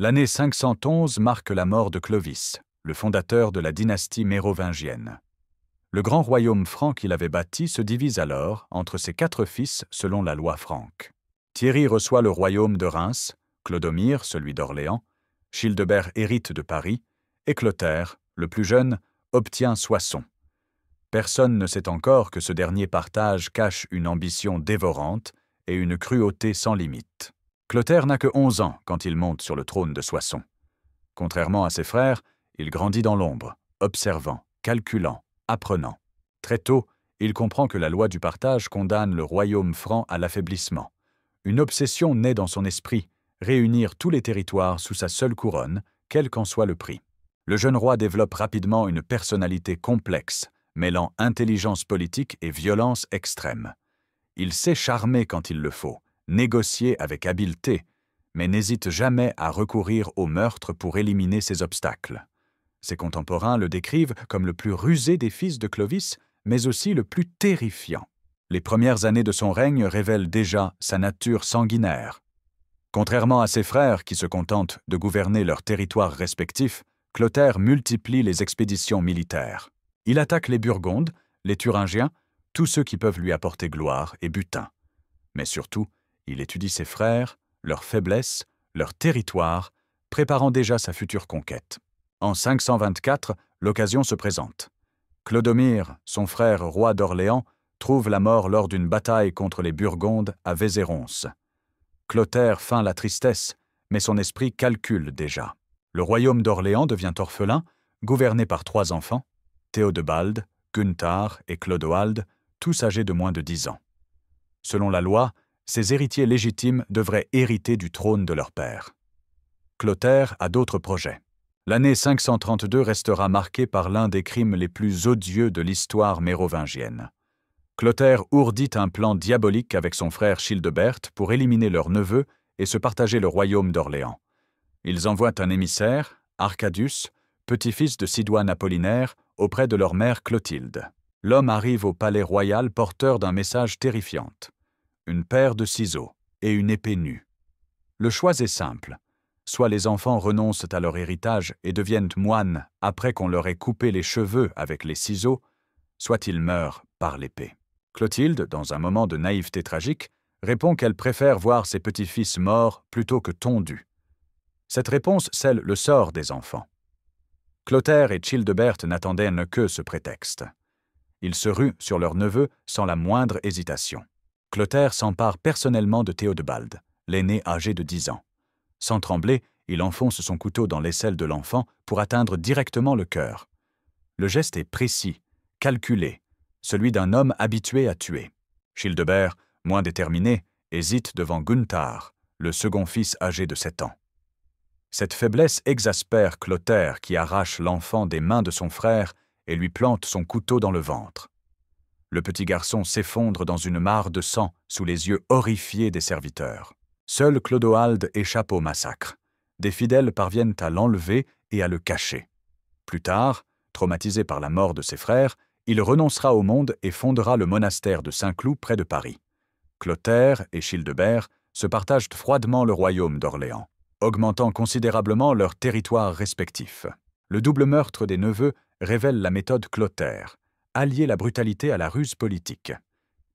L'année 511 marque la mort de Clovis, le fondateur de la dynastie mérovingienne. Le grand royaume franc qu'il avait bâti se divise alors entre ses 4 fils selon la loi franque. Thierry reçoit le royaume de Reims, Clodomir celui d'Orléans, Childebert hérite de Paris, et Clotaire, le plus jeune, obtient Soissons. Personne ne sait encore que ce dernier partage cache une ambition dévorante et une cruauté sans limite. Clotaire n'a que 11 ans quand il monte sur le trône de Soissons. Contrairement à ses frères, il grandit dans l'ombre, observant, calculant, apprenant. Très tôt, il comprend que la loi du partage condamne le royaume franc à l'affaiblissement. Une obsession naît dans son esprit, réunir tous les territoires sous sa seule couronne, quel qu'en soit le prix. Le jeune roi développe rapidement une personnalité complexe, mêlant intelligence politique et violence extrême. Il sait charmer quand il le faut, négocier avec habileté, mais n'hésite jamais à recourir au meurtre pour éliminer ses obstacles. Ses contemporains le décrivent comme le plus rusé des fils de Clovis, mais aussi le plus terrifiant. Les premières années de son règne révèlent déjà sa nature sanguinaire. Contrairement à ses frères qui se contentent de gouverner leurs territoires respectifs, Clotaire multiplie les expéditions militaires. Il attaque les Burgondes, les Thuringiens, tous ceux qui peuvent lui apporter gloire et butin. Mais surtout, il étudie ses frères, leurs faiblesses, leurs territoires, préparant déjà sa future conquête. En 524, l'occasion se présente. Clodomir, son frère roi d'Orléans, trouve la mort lors d'une bataille contre les Burgondes à Vézéronce. Clotaire feint la tristesse, mais son esprit calcule déjà. Le royaume d'Orléans devient orphelin, gouverné par 3 enfants, Théodebald, Gunther et Clodoald, tous âgés de moins de 10 ans. Selon la loi, ses héritiers légitimes devraient hériter du trône de leur père. Clotaire a d'autres projets. L'année 532 restera marquée par l'un des crimes les plus odieux de l'histoire mérovingienne. Clotaire ourdit un plan diabolique avec son frère Childebert pour éliminer leur neveu et se partager le royaume d'Orléans. Ils envoient un émissaire, Arcadius, petit-fils de Sidoine Apollinaire, auprès de leur mère Clotilde. L'homme arrive au palais royal porteur d'un message terrifiant. Une paire de ciseaux et une épée nue. Le choix est simple. Soit les enfants renoncent à leur héritage et deviennent moines après qu'on leur ait coupé les cheveux avec les ciseaux, soit ils meurent par l'épée. Clotilde, dans un moment de naïveté tragique, répond qu'elle préfère voir ses petits-fils morts plutôt que tondus. Cette réponse scelle le sort des enfants. Clotaire et Childebert n'attendaient que ce prétexte. Ils se ruent sur leur neveu sans la moindre hésitation. Clotaire s'empare personnellement de Théodebald, l'aîné âgé de 10 ans. Sans trembler, il enfonce son couteau dans l'aisselle de l'enfant pour atteindre directement le cœur. Le geste est précis, calculé, celui d'un homme habitué à tuer. Childebert, moins déterminé, hésite devant Gunther, le second fils âgé de 7 ans. Cette faiblesse exaspère Clotaire qui arrache l'enfant des mains de son frère et lui plante son couteau dans le ventre. Le petit garçon s'effondre dans une mare de sang sous les yeux horrifiés des serviteurs. Seul Clodoald échappe au massacre. Des fidèles parviennent à l'enlever et à le cacher. Plus tard, traumatisé par la mort de ses frères, il renoncera au monde et fondera le monastère de Saint-Cloud près de Paris. Clotaire et Childebert se partagent froidement le royaume d'Orléans, augmentant considérablement leurs territoires respectifs. Le double meurtre des neveux révèle la méthode Clotaire, allier la brutalité à la ruse politique.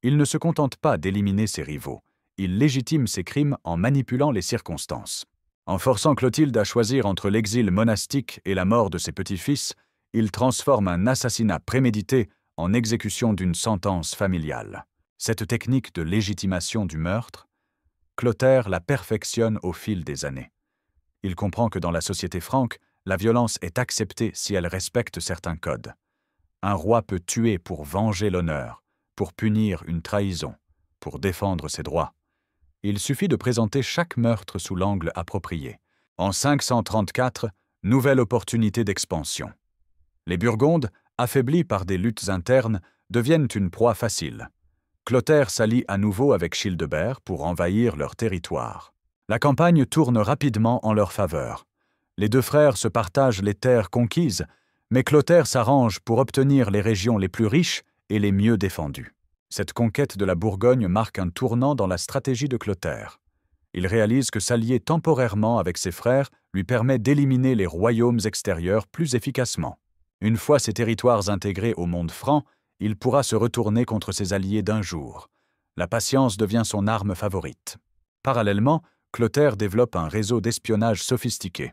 Il ne se contente pas d'éliminer ses rivaux, il légitime ses crimes en manipulant les circonstances. En forçant Clotilde à choisir entre l'exil monastique et la mort de ses petits-fils, il transforme un assassinat prémédité en exécution d'une sentence familiale. Cette technique de légitimation du meurtre, Clotaire la perfectionne au fil des années. Il comprend que dans la société franque, la violence est acceptée si elle respecte certains codes. Un roi peut tuer pour venger l'honneur, pour punir une trahison, pour défendre ses droits. Il suffit de présenter chaque meurtre sous l'angle approprié. En 534, nouvelle opportunité d'expansion. Les Burgondes, affaiblis par des luttes internes, deviennent une proie facile. Clotaire s'allie à nouveau avec Childebert pour envahir leur territoire. La campagne tourne rapidement en leur faveur. Les 2 frères se partagent les terres conquises, mais Clotaire s'arrange pour obtenir les régions les plus riches et les mieux défendues. Cette conquête de la Bourgogne marque un tournant dans la stratégie de Clotaire. Il réalise que s'allier temporairement avec ses frères lui permet d'éliminer les royaumes extérieurs plus efficacement. Une fois ses territoires intégrés au monde franc, il pourra se retourner contre ses alliés d'un jour. La patience devient son arme favorite. Parallèlement, Clotaire développe un réseau d'espionnage sophistiqué.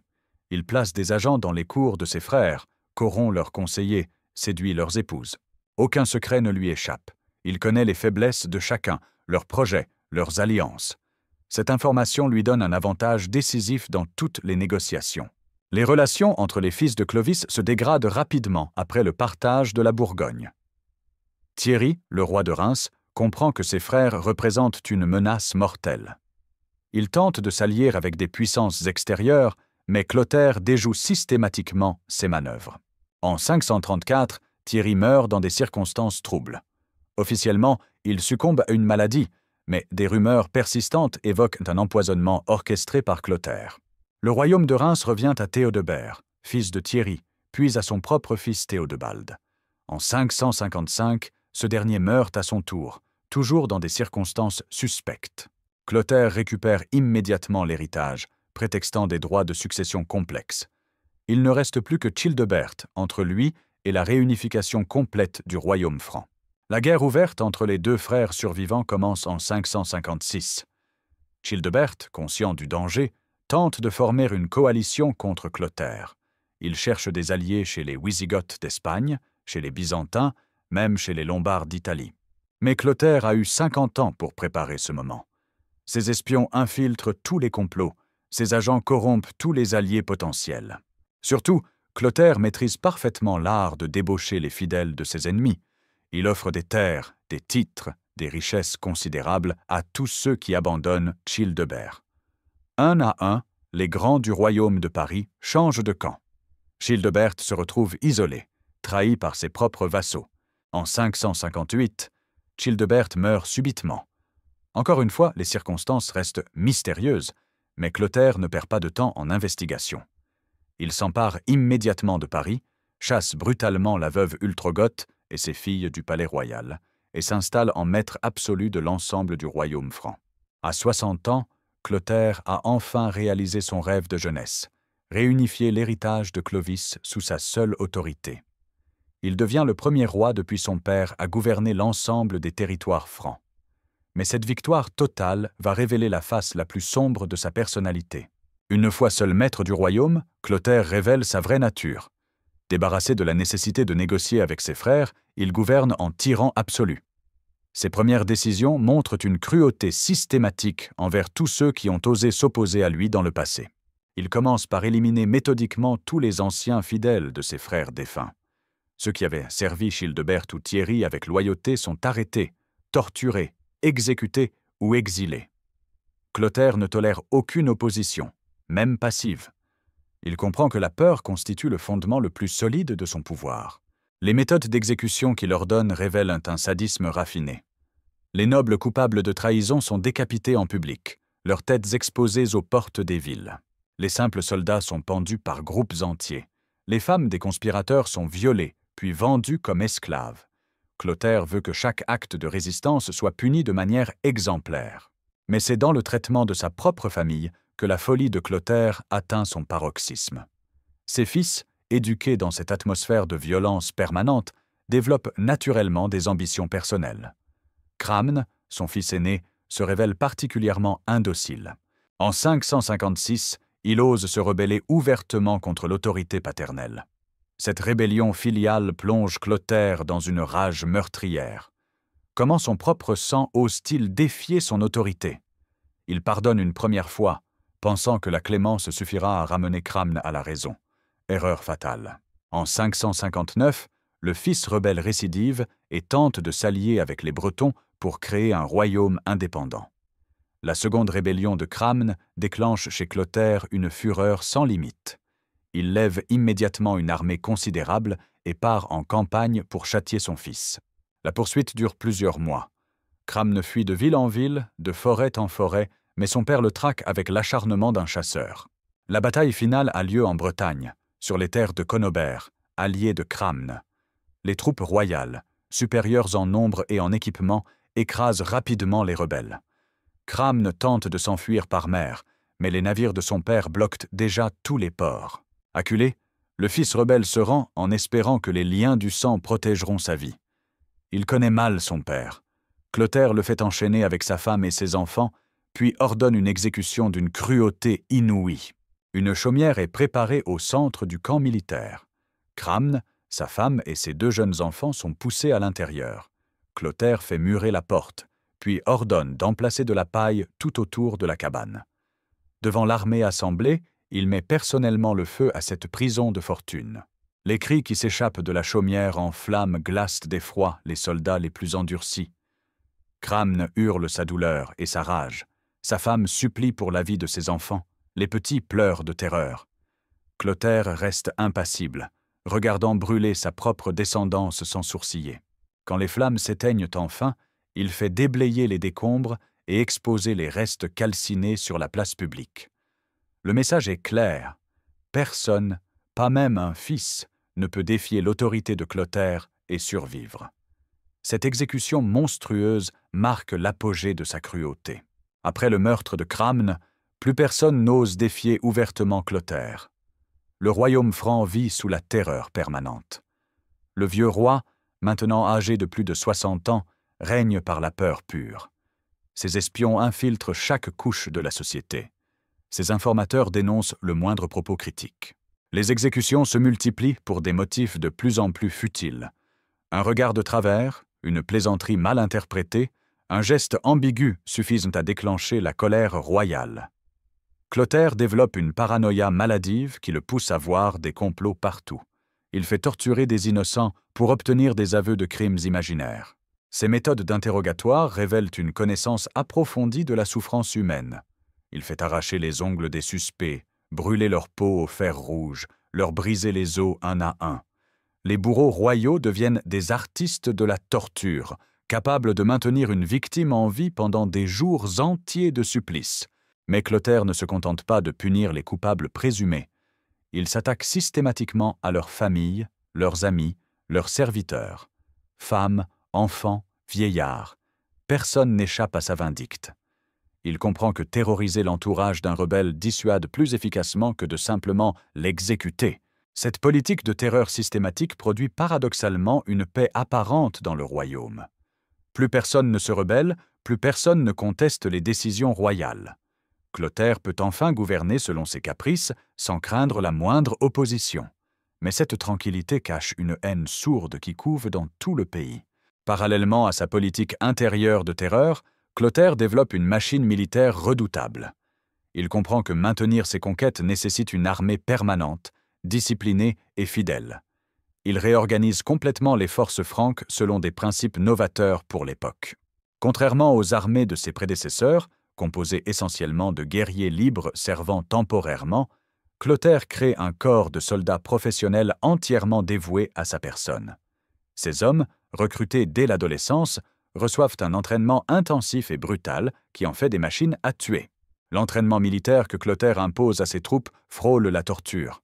Il place des agents dans les cours de ses frères, corrompt leurs conseillers, séduit leurs épouses. Aucun secret ne lui échappe. Il connaît les faiblesses de chacun, leurs projets, leurs alliances. Cette information lui donne un avantage décisif dans toutes les négociations. Les relations entre les fils de Clovis se dégradent rapidement après le partage de la Bourgogne. Thierry, le roi de Reims, comprend que ses frères représentent une menace mortelle. Il tente de s'allier avec des puissances extérieures, mais Clotaire déjoue systématiquement ses manœuvres. En 534, Thierry meurt dans des circonstances troubles. Officiellement, il succombe à une maladie, mais des rumeurs persistantes évoquent un empoisonnement orchestré par Clotaire. Le royaume de Reims revient à Théodebert, fils de Thierry, puis à son propre fils Théodebald. En 555, ce dernier meurt à son tour, toujours dans des circonstances suspectes. Clotaire récupère immédiatement l'héritage, prétextant des droits de succession complexes. Il ne reste plus que Childebert entre lui et la réunification complète du royaume franc. La guerre ouverte entre les deux frères survivants commence en 556. Childebert, conscient du danger, tente de former une coalition contre Clotaire. Il cherche des alliés chez les Wisigoths d'Espagne, chez les Byzantins, même chez les Lombards d'Italie. Mais Clotaire a eu 50 ans pour préparer ce moment. Ses espions infiltrent tous les complots, ses agents corrompent tous les alliés potentiels. Surtout, Clotaire maîtrise parfaitement l'art de débaucher les fidèles de ses ennemis. Il offre des terres, des titres, des richesses considérables à tous ceux qui abandonnent Childebert. Un à un, les grands du royaume de Paris changent de camp. Childebert se retrouve isolé, trahi par ses propres vassaux. En 558, Childebert meurt subitement. Encore une fois, les circonstances restent mystérieuses, mais Clotaire ne perd pas de temps en investigation. Il s'empare immédiatement de Paris, chasse brutalement la veuve Ultrogoth et ses filles du palais royal, et s'installe en maître absolu de l'ensemble du royaume franc. À 60 ans, Clotaire a enfin réalisé son rêve de jeunesse, réunifier l'héritage de Clovis sous sa seule autorité. Il devient le premier roi depuis son père à gouverner l'ensemble des territoires francs. Mais cette victoire totale va révéler la face la plus sombre de sa personnalité. Une fois seul maître du royaume, Clotaire révèle sa vraie nature. Débarrassé de la nécessité de négocier avec ses frères, il gouverne en tyran absolu. Ses premières décisions montrent une cruauté systématique envers tous ceux qui ont osé s'opposer à lui dans le passé. Il commence par éliminer méthodiquement tous les anciens fidèles de ses frères défunts. Ceux qui avaient servi Childebert ou Thierry avec loyauté sont arrêtés, torturés, exécutés ou exilés. Clotaire ne tolère aucune opposition, même passive. Il comprend que la peur constitue le fondement le plus solide de son pouvoir. Les méthodes d'exécution qu'il ordonne révèlent un sadisme raffiné. Les nobles coupables de trahison sont décapités en public, leurs têtes exposées aux portes des villes. Les simples soldats sont pendus par groupes entiers. Les femmes des conspirateurs sont violées, puis vendues comme esclaves. Clotaire veut que chaque acte de résistance soit puni de manière exemplaire. Mais c'est dans le traitement de sa propre famille que la folie de Clotaire atteint son paroxysme. Ses fils, éduqués dans cette atmosphère de violence permanente, développent naturellement des ambitions personnelles. Cramne, son fils aîné, se révèle particulièrement indocile. En 556, il ose se rebeller ouvertement contre l'autorité paternelle. Cette rébellion filiale plonge Clotaire dans une rage meurtrière. Comment son propre sang ose-t-il défier son autorité? Il pardonne une première fois, pensant que la clémence suffira à ramener Cramne à la raison. Erreur fatale. En 559, le fils rebelle récidive et tente de s'allier avec les Bretons pour créer un royaume indépendant. La seconde rébellion de Cramne déclenche chez Clotaire une fureur sans limite. Il lève immédiatement une armée considérable et part en campagne pour châtier son fils. La poursuite dure plusieurs mois. Cramne fuit de ville en ville, de forêt en forêt, mais son père le traque avec l'acharnement d'un chasseur. La bataille finale a lieu en Bretagne, sur les terres de Conobert, alliés de Cramne. Les troupes royales, supérieures en nombre et en équipement, écrasent rapidement les rebelles. Cramne tente de s'enfuir par mer, mais les navires de son père bloquent déjà tous les ports. Acculé, le fils rebelle se rend en espérant que les liens du sang protégeront sa vie. Il connaît mal son père. Clotaire le fait enchaîner avec sa femme et ses enfants, puis ordonne une exécution d'une cruauté inouïe. Une chaumière est préparée au centre du camp militaire. Cramne, sa femme et ses 2 jeunes enfants sont poussés à l'intérieur. Clotaire fait murer la porte, puis ordonne d'emplacer de la paille tout autour de la cabane. Devant l'armée assemblée, il met personnellement le feu à cette prison de fortune. Les cris qui s'échappent de la chaumière en flammes glacent d'effroi les soldats les plus endurcis. Cramne hurle sa douleur et sa rage. Sa femme supplie pour la vie de ses enfants. Les petits pleurent de terreur. Clotaire reste impassible, regardant brûler sa propre descendance sans sourciller. Quand les flammes s'éteignent enfin, il fait déblayer les décombres et exposer les restes calcinés sur la place publique. Le message est clair. Personne, pas même un fils, ne peut défier l'autorité de Clotaire et survivre. Cette exécution monstrueuse marque l'apogée de sa cruauté. Après le meurtre de Cramne, plus personne n'ose défier ouvertement Clotaire. Le royaume franc vit sous la terreur permanente. Le vieux roi, maintenant âgé de plus de 60 ans, règne par la peur pure. Ses espions infiltrent chaque couche de la société. Ses informateurs dénoncent le moindre propos critique. Les exécutions se multiplient pour des motifs de plus en plus futiles. Un regard de travers, une plaisanterie mal interprétée, un geste ambigu suffisent à déclencher la colère royale. Clotaire développe une paranoïa maladive qui le pousse à voir des complots partout. Il fait torturer des innocents pour obtenir des aveux de crimes imaginaires. Ses méthodes d'interrogatoire révèlent une connaissance approfondie de la souffrance humaine. Il fait arracher les ongles des suspects, brûler leur peau au fer rouge, leur briser les os un à un. Les bourreaux royaux deviennent des artistes de la torture, capables de maintenir une victime en vie pendant des jours entiers de supplice. Mais Clotaire ne se contente pas de punir les coupables présumés. Il s'attaque systématiquement à leurs familles, leurs amis, leurs serviteurs. Femmes, enfants, vieillards. Personne n'échappe à sa vindicte. Il comprend que terroriser l'entourage d'un rebelle dissuade plus efficacement que de simplement l'exécuter. Cette politique de terreur systématique produit paradoxalement une paix apparente dans le royaume. Plus personne ne se rebelle, plus personne ne conteste les décisions royales. Clotaire peut enfin gouverner selon ses caprices, sans craindre la moindre opposition. Mais cette tranquillité cache une haine sourde qui couve dans tout le pays. Parallèlement à sa politique intérieure de terreur, Clotaire développe une machine militaire redoutable. Il comprend que maintenir ses conquêtes nécessite une armée permanente, disciplinée et fidèle. Il réorganise complètement les forces franques selon des principes novateurs pour l'époque. Contrairement aux armées de ses prédécesseurs, composées essentiellement de guerriers libres servant temporairement, Clotaire crée un corps de soldats professionnels entièrement dévoués à sa personne. Ces hommes, recrutés dès l'adolescence, reçoivent un entraînement intensif et brutal qui en fait des machines à tuer. L'entraînement militaire que Clotaire impose à ses troupes frôle la torture.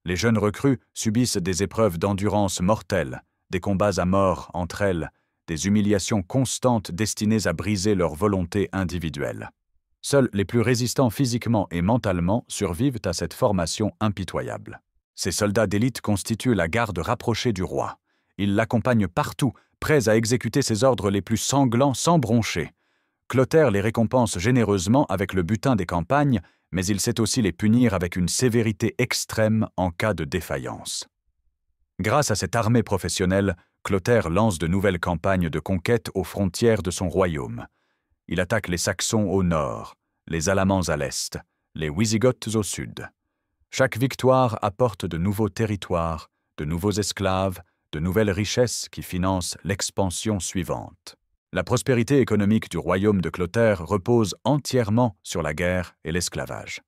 Les jeunes recrues subissent des épreuves d'endurance mortelles, des combats à mort entre elles, des humiliations constantes destinées à briser leur volonté individuelle. Seuls les plus résistants physiquement et mentalement survivent à cette formation impitoyable. Ces soldats d'élite constituent la garde rapprochée du roi. Ils l'accompagnent partout, prêts à exécuter ses ordres les plus sanglants sans broncher. Clotaire les récompense généreusement avec le butin des campagnes, mais il sait aussi les punir avec une sévérité extrême en cas de défaillance. Grâce à cette armée professionnelle, Clotaire lance de nouvelles campagnes de conquête aux frontières de son royaume. Il attaque les Saxons au nord, les Alamans à l'est, les Wisigoths au sud. Chaque victoire apporte de nouveaux territoires, de nouveaux esclaves, de nouvelles richesses qui financent l'expansion suivante. La prospérité économique du royaume de Clotaire repose entièrement sur la guerre et l'esclavage.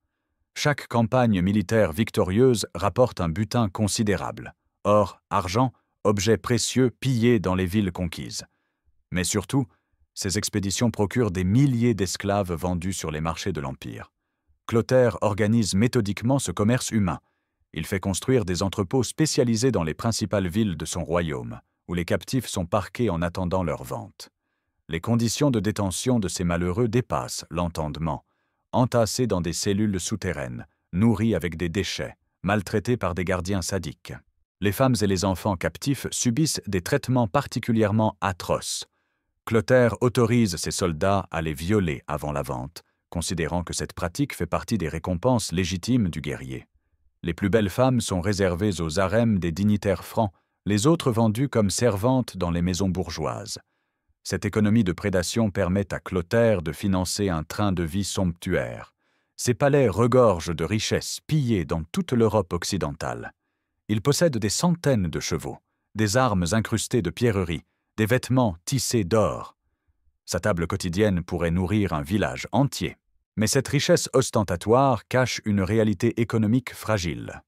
Chaque campagne militaire victorieuse rapporte un butin considérable, or, argent, objets précieux pillés dans les villes conquises. Mais surtout, ces expéditions procurent des milliers d'esclaves vendus sur les marchés de l'Empire. Clotaire organise méthodiquement ce commerce humain. Il fait construire des entrepôts spécialisés dans les principales villes de son royaume, où les captifs sont parqués en attendant leur vente. Les conditions de détention de ces malheureux dépassent l'entendement, entassés dans des cellules souterraines, nourris avec des déchets, maltraités par des gardiens sadiques. Les femmes et les enfants captifs subissent des traitements particulièrement atroces. Clotaire autorise ses soldats à les violer avant la vente, considérant que cette pratique fait partie des récompenses légitimes du guerrier. Les plus belles femmes sont réservées aux harems des dignitaires francs, les autres vendues comme servantes dans les maisons bourgeoises. Cette économie de prédation permet à Clotaire de financer un train de vie somptuaire. Ses palais regorgent de richesses pillées dans toute l'Europe occidentale. Il possède des centaines de chevaux, des armes incrustées de pierreries, des vêtements tissés d'or. Sa table quotidienne pourrait nourrir un village entier. Mais cette richesse ostentatoire cache une réalité économique fragile.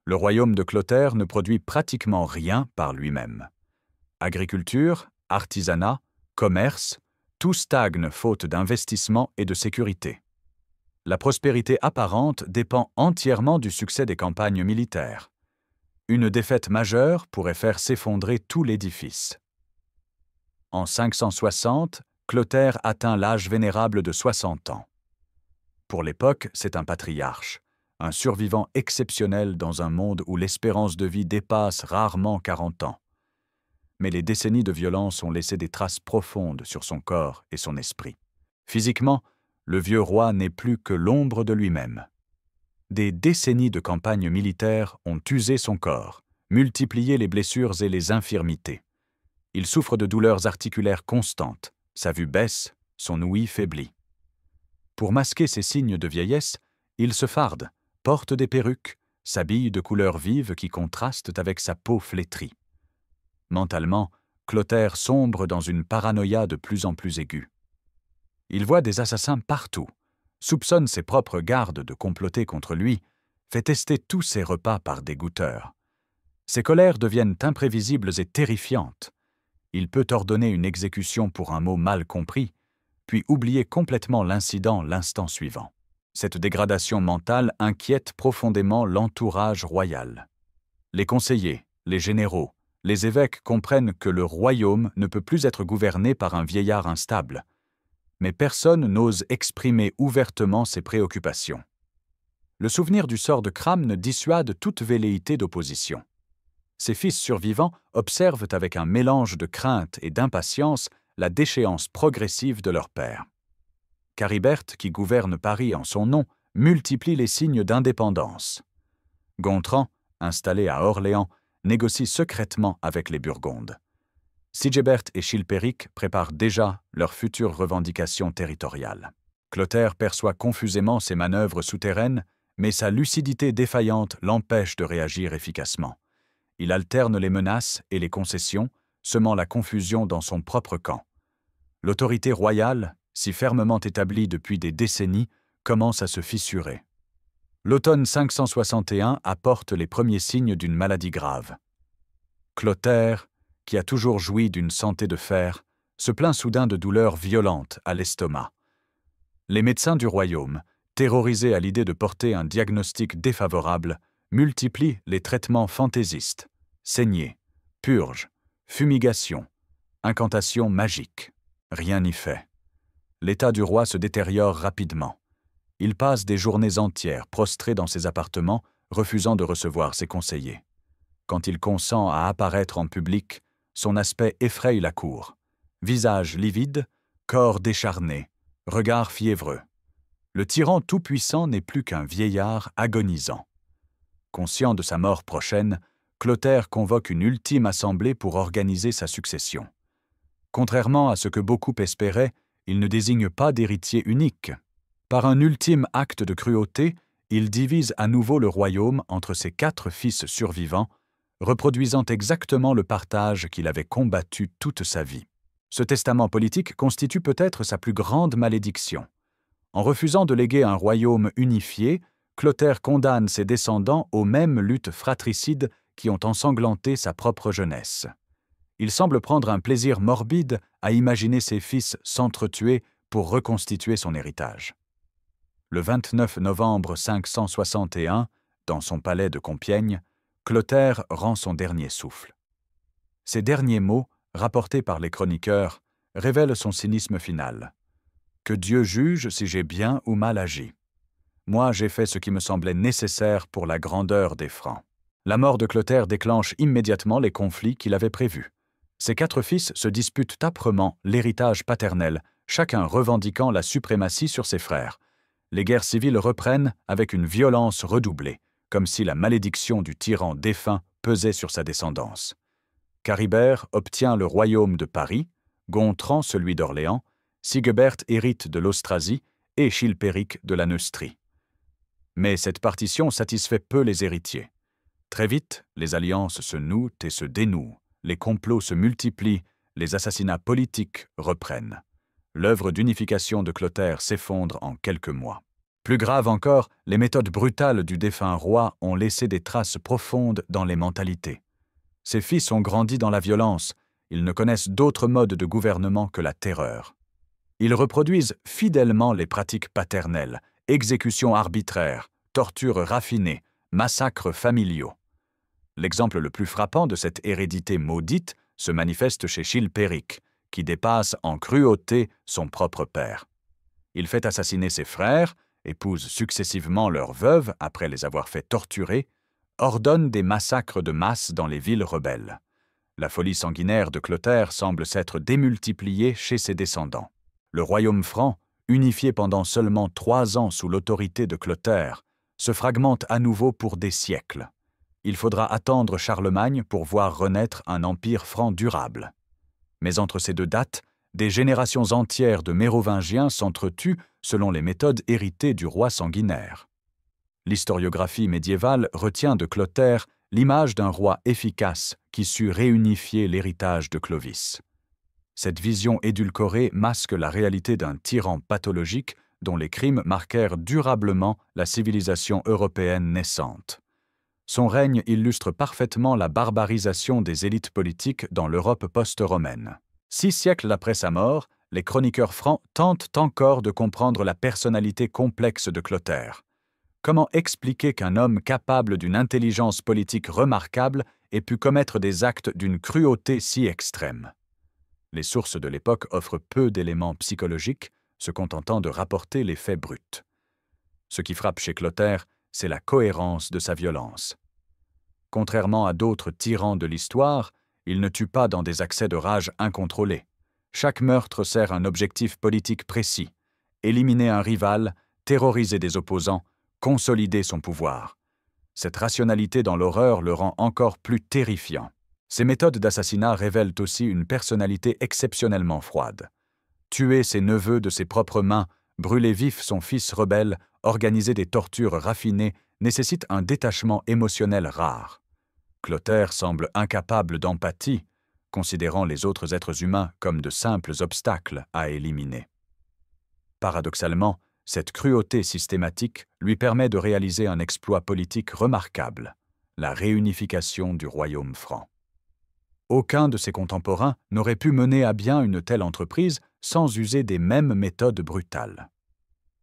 Le royaume de Clotaire ne produit pratiquement rien par lui-même. Agriculture, artisanat, commerce, tout stagne faute d'investissement et de sécurité. La prospérité apparente dépend entièrement du succès des campagnes militaires. Une défaite majeure pourrait faire s'effondrer tout l'édifice. En 560, Clotaire atteint l'âge vénérable de 60 ans. Pour l'époque, c'est un patriarche, un survivant exceptionnel dans un monde où l'espérance de vie dépasse rarement 40 ans. Mais les décennies de violence ont laissé des traces profondes sur son corps et son esprit. Physiquement, le vieux roi n'est plus que l'ombre de lui-même. Des décennies de campagnes militaires ont usé son corps, multiplié les blessures et les infirmités. Il souffre de douleurs articulaires constantes, sa vue baisse, son ouïe faiblit. Pour masquer ces signes de vieillesse, il se farde, porte des perruques, s'habille de couleurs vives qui contrastent avec sa peau flétrie. Mentalement, Clotaire sombre dans une paranoïa de plus en plus aiguë. Il voit des assassins partout, soupçonne ses propres gardes de comploter contre lui, fait tester tous ses repas par des goûteurs. Ses colères deviennent imprévisibles et terrifiantes. Il peut ordonner une exécution pour un mot mal compris, puis oublier complètement l'incident l'instant suivant. Cette dégradation mentale inquiète profondément l'entourage royal. Les conseillers, les généraux, les évêques comprennent que le royaume ne peut plus être gouverné par un vieillard instable. Mais personne n'ose exprimer ouvertement ses préoccupations. Le souvenir du sort de Cramne dissuade toute velléité d'opposition. Ses fils survivants observent avec un mélange de crainte et d'impatience la déchéance progressive de leur père. Caribert, qui gouverne Paris en son nom, multiplie les signes d'indépendance. Gontran, installé à Orléans, négocie secrètement avec les Burgondes. Sigebert et Chilpéric préparent déjà leurs futures revendications territoriales. Clotaire perçoit confusément ces manœuvres souterraines, mais sa lucidité défaillante l'empêche de réagir efficacement. Il alterne les menaces et les concessions, semant la confusion dans son propre camp. L'autorité royale, si fermement établie depuis des décennies, commence à se fissurer. L'automne 561 apporte les premiers signes d'une maladie grave. Clotaire, qui a toujours joui d'une santé de fer, se plaint soudain de douleurs violentes à l'estomac. Les médecins du royaume, terrorisés à l'idée de porter un diagnostic défavorable, multiplient les traitements fantaisistes, saignées, purges, fumigations, incantations magiques. Rien n'y fait. L'état du roi se détériore rapidement. Il passe des journées entières prostré dans ses appartements, refusant de recevoir ses conseillers. Quand il consent à apparaître en public, son aspect effraie la cour. Visage livide, corps décharné, regard fiévreux. Le tyran tout-puissant n'est plus qu'un vieillard agonisant. Conscient de sa mort prochaine, Clotaire convoque une ultime assemblée pour organiser sa succession. Contrairement à ce que beaucoup espéraient, il ne désigne pas d'héritier unique. Par un ultime acte de cruauté, il divise à nouveau le royaume entre ses 4 fils survivants, reproduisant exactement le partage qu'il avait combattu toute sa vie. Ce testament politique constitue peut-être sa plus grande malédiction. En refusant de léguer un royaume unifié, Clotaire condamne ses descendants aux mêmes luttes fratricides qui ont ensanglanté sa propre jeunesse. Il semble prendre un plaisir morbide à imaginer ses fils s'entretuer pour reconstituer son héritage. Le 29 novembre 561, dans son palais de Compiègne, Clotaire rend son dernier souffle. Ces derniers mots, rapportés par les chroniqueurs, révèle son cynisme final. Que Dieu juge si j'ai bien ou mal agi. Moi, j'ai fait ce qui me semblait nécessaire pour la grandeur des Francs. La mort de Clotaire déclenche immédiatement les conflits qu'il avait prévus. Ses 4 fils se disputent âprement l'héritage paternel, chacun revendiquant la suprématie sur ses frères. Les guerres civiles reprennent avec une violence redoublée, comme si la malédiction du tyran défunt pesait sur sa descendance. Charibert obtient le royaume de Paris, Gontran celui d'Orléans, Sigebert hérite de l'Austrasie et Chilpéric de la Neustrie. Mais cette partition satisfait peu les héritiers. Très vite, les alliances se nouent et se dénouent, les complots se multiplient, les assassinats politiques reprennent. L'œuvre d'unification de Clotaire s'effondre en quelques mois. Plus grave encore, les méthodes brutales du défunt roi ont laissé des traces profondes dans les mentalités. Ses fils ont grandi dans la violence, ils ne connaissent d'autre mode de gouvernement que la terreur. Ils reproduisent fidèlement les pratiques paternelles, exécutions arbitraires, tortures raffinées, massacres familiaux. L'exemple le plus frappant de cette hérédité maudite se manifeste chez Chilpéric, qui dépasse en cruauté son propre père. Il fait assassiner ses frères, épouse successivement leurs veuves après les avoir fait torturer, ordonne des massacres de masse dans les villes rebelles. La folie sanguinaire de Clotaire semble s'être démultipliée chez ses descendants. Le royaume franc, unifié pendant seulement 3 ans sous l'autorité de Clotaire, se fragmente à nouveau pour des siècles. Il faudra attendre Charlemagne pour voir renaître un empire franc durable. Mais entre ces 2 dates, des générations entières de Mérovingiens s'entretuent selon les méthodes héritées du roi sanguinaire. L'historiographie médiévale retient de Clotaire l'image d'un roi efficace qui sut réunifier l'héritage de Clovis. Cette vision édulcorée masque la réalité d'un tyran pathologique dont les crimes marquèrent durablement la civilisation européenne naissante. Son règne illustre parfaitement la barbarisation des élites politiques dans l'Europe post-romaine. 6 siècles après sa mort, les chroniqueurs francs tentent encore de comprendre la personnalité complexe de Clotaire. Comment expliquer qu'un homme capable d'une intelligence politique remarquable ait pu commettre des actes d'une cruauté si extrême? Les sources de l'époque offrent peu d'éléments psychologiques, se contentant de rapporter les faits bruts. Ce qui frappe chez Clotaire, c'est la cohérence de sa violence. Contrairement à d'autres tyrans de l'histoire, il ne tue pas dans des accès de rage incontrôlés. Chaque meurtre sert un objectif politique précis: éliminer un rival, terroriser des opposants, consolider son pouvoir. Cette rationalité dans l'horreur le rend encore plus terrifiant. Ces méthodes d'assassinat révèlent aussi une personnalité exceptionnellement froide. Tuer ses neveux de ses propres mains, brûler vif son fils rebelle, organiser des tortures raffinées nécessite un détachement émotionnel rare. Clotaire semble incapable d'empathie, considérant les autres êtres humains comme de simples obstacles à éliminer. Paradoxalement, cette cruauté systématique lui permet de réaliser un exploit politique remarquable, la réunification du royaume franc. Aucun de ses contemporains n'aurait pu mener à bien une telle entreprise sans user des mêmes méthodes brutales.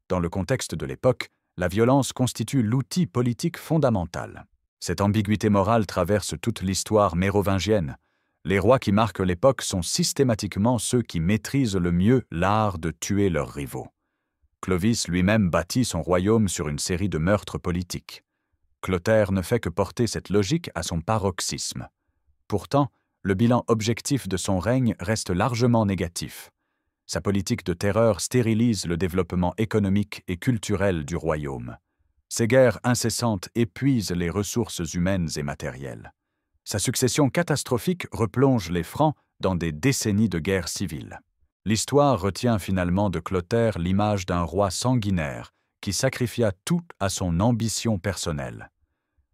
Dans le contexte de l'époque, la violence constitue l'outil politique fondamental. Cette ambiguïté morale traverse toute l'histoire mérovingienne. Les rois qui marquent l'époque sont systématiquement ceux qui maîtrisent le mieux l'art de tuer leurs rivaux. Clovis lui-même bâtit son royaume sur une série de meurtres politiques. Clotaire ne fait que porter cette logique à son paroxysme. Pourtant, le bilan objectif de son règne reste largement négatif. Sa politique de terreur stérilise le développement économique et culturel du royaume. Ses guerres incessantes épuisent les ressources humaines et matérielles. Sa succession catastrophique replonge les Francs dans des décennies de guerre civile. L'histoire retient finalement de Clotaire l'image d'un roi sanguinaire qui sacrifia tout à son ambition personnelle.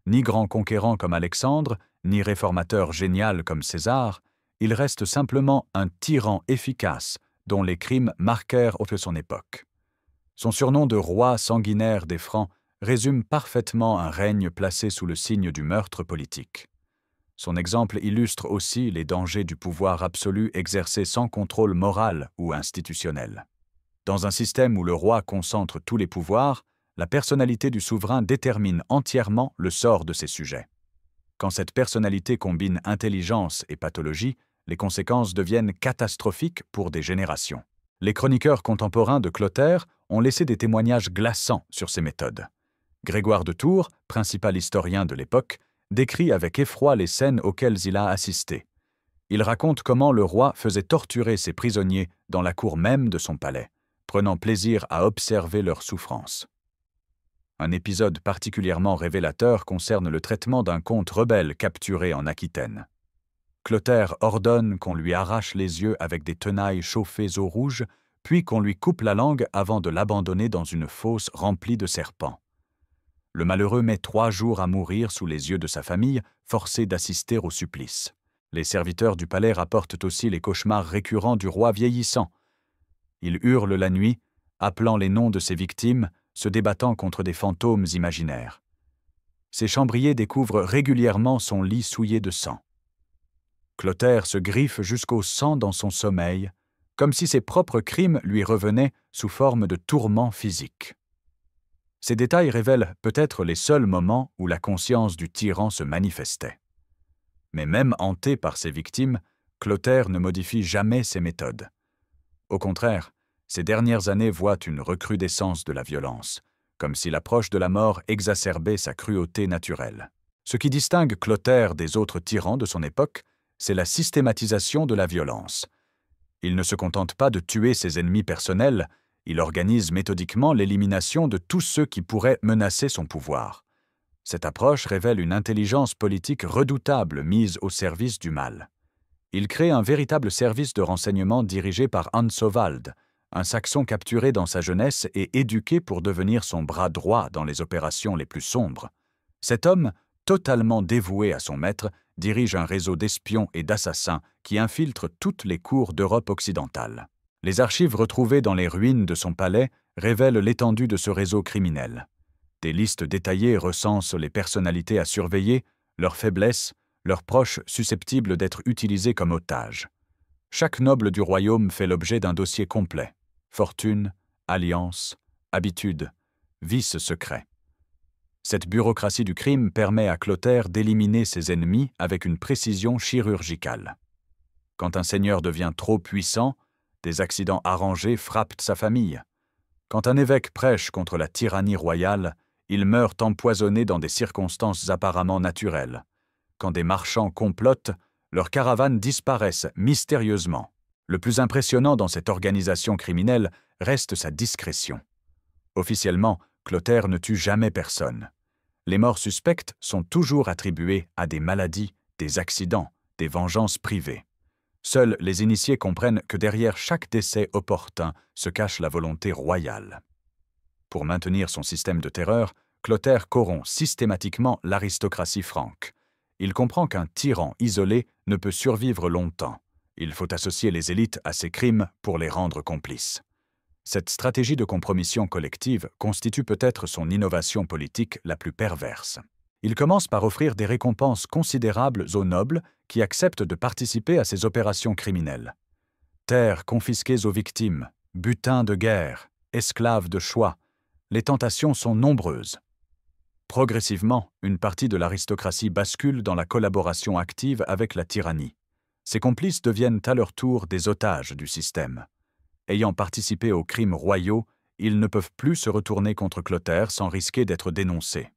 Ni grand conquérant comme Alexandre, ni réformateur génial comme César, il reste simplement un tyran efficace dont les crimes marquèrent son époque. Son surnom de roi sanguinaire des Francs résume parfaitement un règne placé sous le signe du meurtre politique. Son exemple illustre aussi les dangers du pouvoir absolu exercé sans contrôle moral ou institutionnel. Dans un système où le roi concentre tous les pouvoirs, la personnalité du souverain détermine entièrement le sort de ses sujets. Quand cette personnalité combine intelligence et pathologie, Les conséquences deviennent catastrophiques pour des générations. Les chroniqueurs contemporains de Clotaire ont laissé des témoignages glaçants sur ces méthodes. Grégoire de Tours, principal historien de l'époque, décrit avec effroi les scènes auxquelles il a assisté. Il raconte comment le roi faisait torturer ses prisonniers dans la cour même de son palais, prenant plaisir à observer leurs souffrances. Un épisode particulièrement révélateur concerne le traitement d'un comte rebelle capturé en Aquitaine. Clotaire ordonne qu'on lui arrache les yeux avec des tenailles chauffées au rouge, puis qu'on lui coupe la langue avant de l'abandonner dans une fosse remplie de serpents. Le malheureux met 3 jours à mourir sous les yeux de sa famille, forcé d'assister au supplice. Les serviteurs du palais rapportent aussi les cauchemars récurrents du roi vieillissant. Il hurle la nuit, appelant les noms de ses victimes, se débattant contre des fantômes imaginaires. Ses chambriers découvrent régulièrement son lit souillé de sang. Clotaire se griffe jusqu'au sang dans son sommeil, comme si ses propres crimes lui revenaient sous forme de tourments physiques. Ces détails révèlent peut-être les seuls moments où la conscience du tyran se manifestait. Mais même hanté par ses victimes, Clotaire ne modifie jamais ses méthodes. Au contraire, ces dernières années voient une recrudescence de la violence, comme si l'approche de la mort exacerbait sa cruauté naturelle. Ce qui distingue Clotaire des autres tyrans de son époque, c'est la systématisation de la violence. Il ne se contente pas de tuer ses ennemis personnels, il organise méthodiquement l'élimination de tous ceux qui pourraient menacer son pouvoir. Cette approche révèle une intelligence politique redoutable mise au service du mal. Il crée un véritable service de renseignement dirigé par Hansowald, un Saxon capturé dans sa jeunesse et éduqué pour devenir son bras droit dans les opérations les plus sombres. Cet homme, totalement dévoué à son maître, dirige un réseau d'espions et d'assassins qui infiltrent toutes les cours d'Europe occidentale. Les archives retrouvées dans les ruines de son palais révèlent l'étendue de ce réseau criminel. Des listes détaillées recensent les personnalités à surveiller, leurs faiblesses, leurs proches susceptibles d'être utilisés comme otages. Chaque noble du royaume fait l'objet d'un dossier complet. Fortune, alliance, habitude, vices secrets. Cette bureaucratie du crime permet à Clotaire d'éliminer ses ennemis avec une précision chirurgicale. Quand un seigneur devient trop puissant, des accidents arrangés frappent sa famille. Quand un évêque prêche contre la tyrannie royale, il meurt empoisonné dans des circonstances apparemment naturelles. Quand des marchands complotent, leurs caravanes disparaissent mystérieusement. Le plus impressionnant dans cette organisation criminelle reste sa discrétion. Officiellement, Clotaire ne tue jamais personne. Les morts suspectes sont toujours attribuées à des maladies, des accidents, des vengeances privées. Seuls les initiés comprennent que derrière chaque décès opportun se cache la volonté royale. Pour maintenir son système de terreur, Clotaire corrompt systématiquement l'aristocratie franque. Il comprend qu'un tyran isolé ne peut survivre longtemps. Il faut associer les élites à ses crimes pour les rendre complices. Cette stratégie de compromission collective constitue peut-être son innovation politique la plus perverse. Il commence par offrir des récompenses considérables aux nobles qui acceptent de participer à ces opérations criminelles. Terres confisquées aux victimes, butin de guerre, esclaves de choix, les tentations sont nombreuses. Progressivement, une partie de l'aristocratie bascule dans la collaboration active avec la tyrannie. Ses complices deviennent à leur tour des otages du système. Ayant participé aux crimes royaux, ils ne peuvent plus se retourner contre Clotaire sans risquer d'être dénoncés.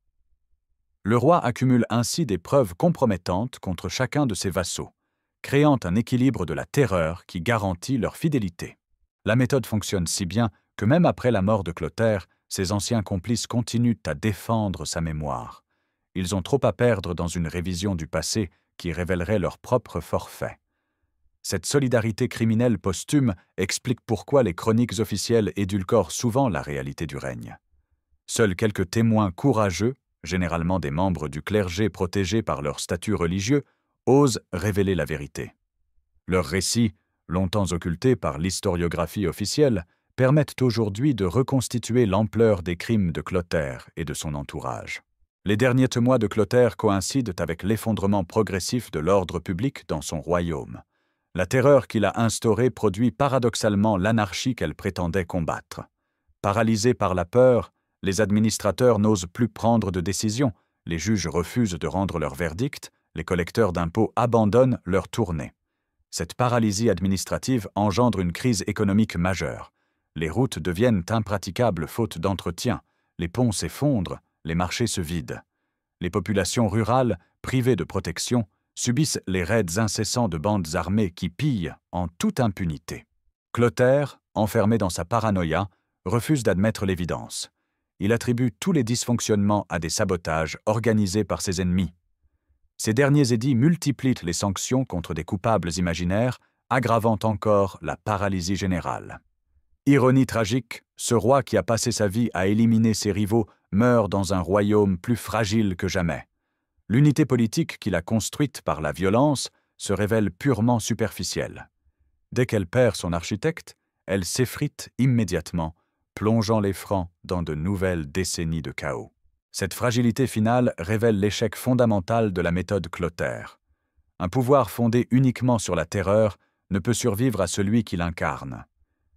Le roi accumule ainsi des preuves compromettantes contre chacun de ses vassaux, créant un équilibre de la terreur qui garantit leur fidélité. La méthode fonctionne si bien que même après la mort de Clotaire, ses anciens complices continuent à défendre sa mémoire. Ils ont trop à perdre dans une révision du passé qui révélerait leur propre forfait. Cette solidarité criminelle posthume explique pourquoi les chroniques officielles édulcorent souvent la réalité du règne. Seuls quelques témoins courageux, généralement des membres du clergé protégés par leur statut religieux, osent révéler la vérité. Leurs récits, longtemps occultés par l'historiographie officielle, permettent aujourd'hui de reconstituer l'ampleur des crimes de Clotaire et de son entourage. Les derniers mois de Clotaire coïncident avec l'effondrement progressif de l'ordre public dans son royaume. La terreur qu'il a instaurée produit paradoxalement l'anarchie qu'elle prétendait combattre. Paralysés par la peur, les administrateurs n'osent plus prendre de décisions, les juges refusent de rendre leur verdict, les collecteurs d'impôts abandonnent leur tournée. Cette paralysie administrative engendre une crise économique majeure. Les routes deviennent impraticables faute d'entretien, les ponts s'effondrent, les marchés se vident. Les populations rurales, privées de protection, subissent les raids incessants de bandes armées qui pillent en toute impunité. Clotaire, enfermé dans sa paranoïa, refuse d'admettre l'évidence. Il attribue tous les dysfonctionnements à des sabotages organisés par ses ennemis. Ces derniers édits multiplient les sanctions contre des coupables imaginaires, aggravant encore la paralysie générale. Ironie tragique, ce roi qui a passé sa vie à éliminer ses rivaux meurt dans un royaume plus fragile que jamais. L'unité politique qu'il a construite par la violence se révèle purement superficielle. Dès qu'elle perd son architecte, elle s'effrite immédiatement, plongeant les Francs dans de nouvelles décennies de chaos. Cette fragilité finale révèle l'échec fondamental de la méthode Clotaire. Un pouvoir fondé uniquement sur la terreur ne peut survivre à celui qui l'incarne.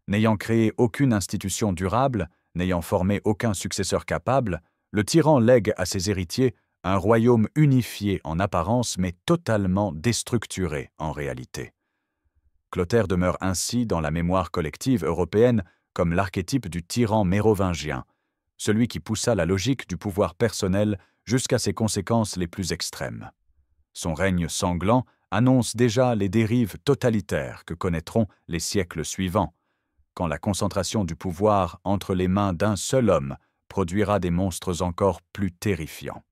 N'ayant créé aucune institution durable, n'ayant formé aucun successeur capable, le tyran lègue à ses héritiers un royaume unifié en apparence mais totalement déstructuré en réalité. Clotaire demeure ainsi dans la mémoire collective européenne comme l'archétype du tyran mérovingien, celui qui poussa la logique du pouvoir personnel jusqu'à ses conséquences les plus extrêmes. Son règne sanglant annonce déjà les dérives totalitaires que connaîtront les siècles suivants, quand la concentration du pouvoir entre les mains d'un seul homme produira des monstres encore plus terrifiants.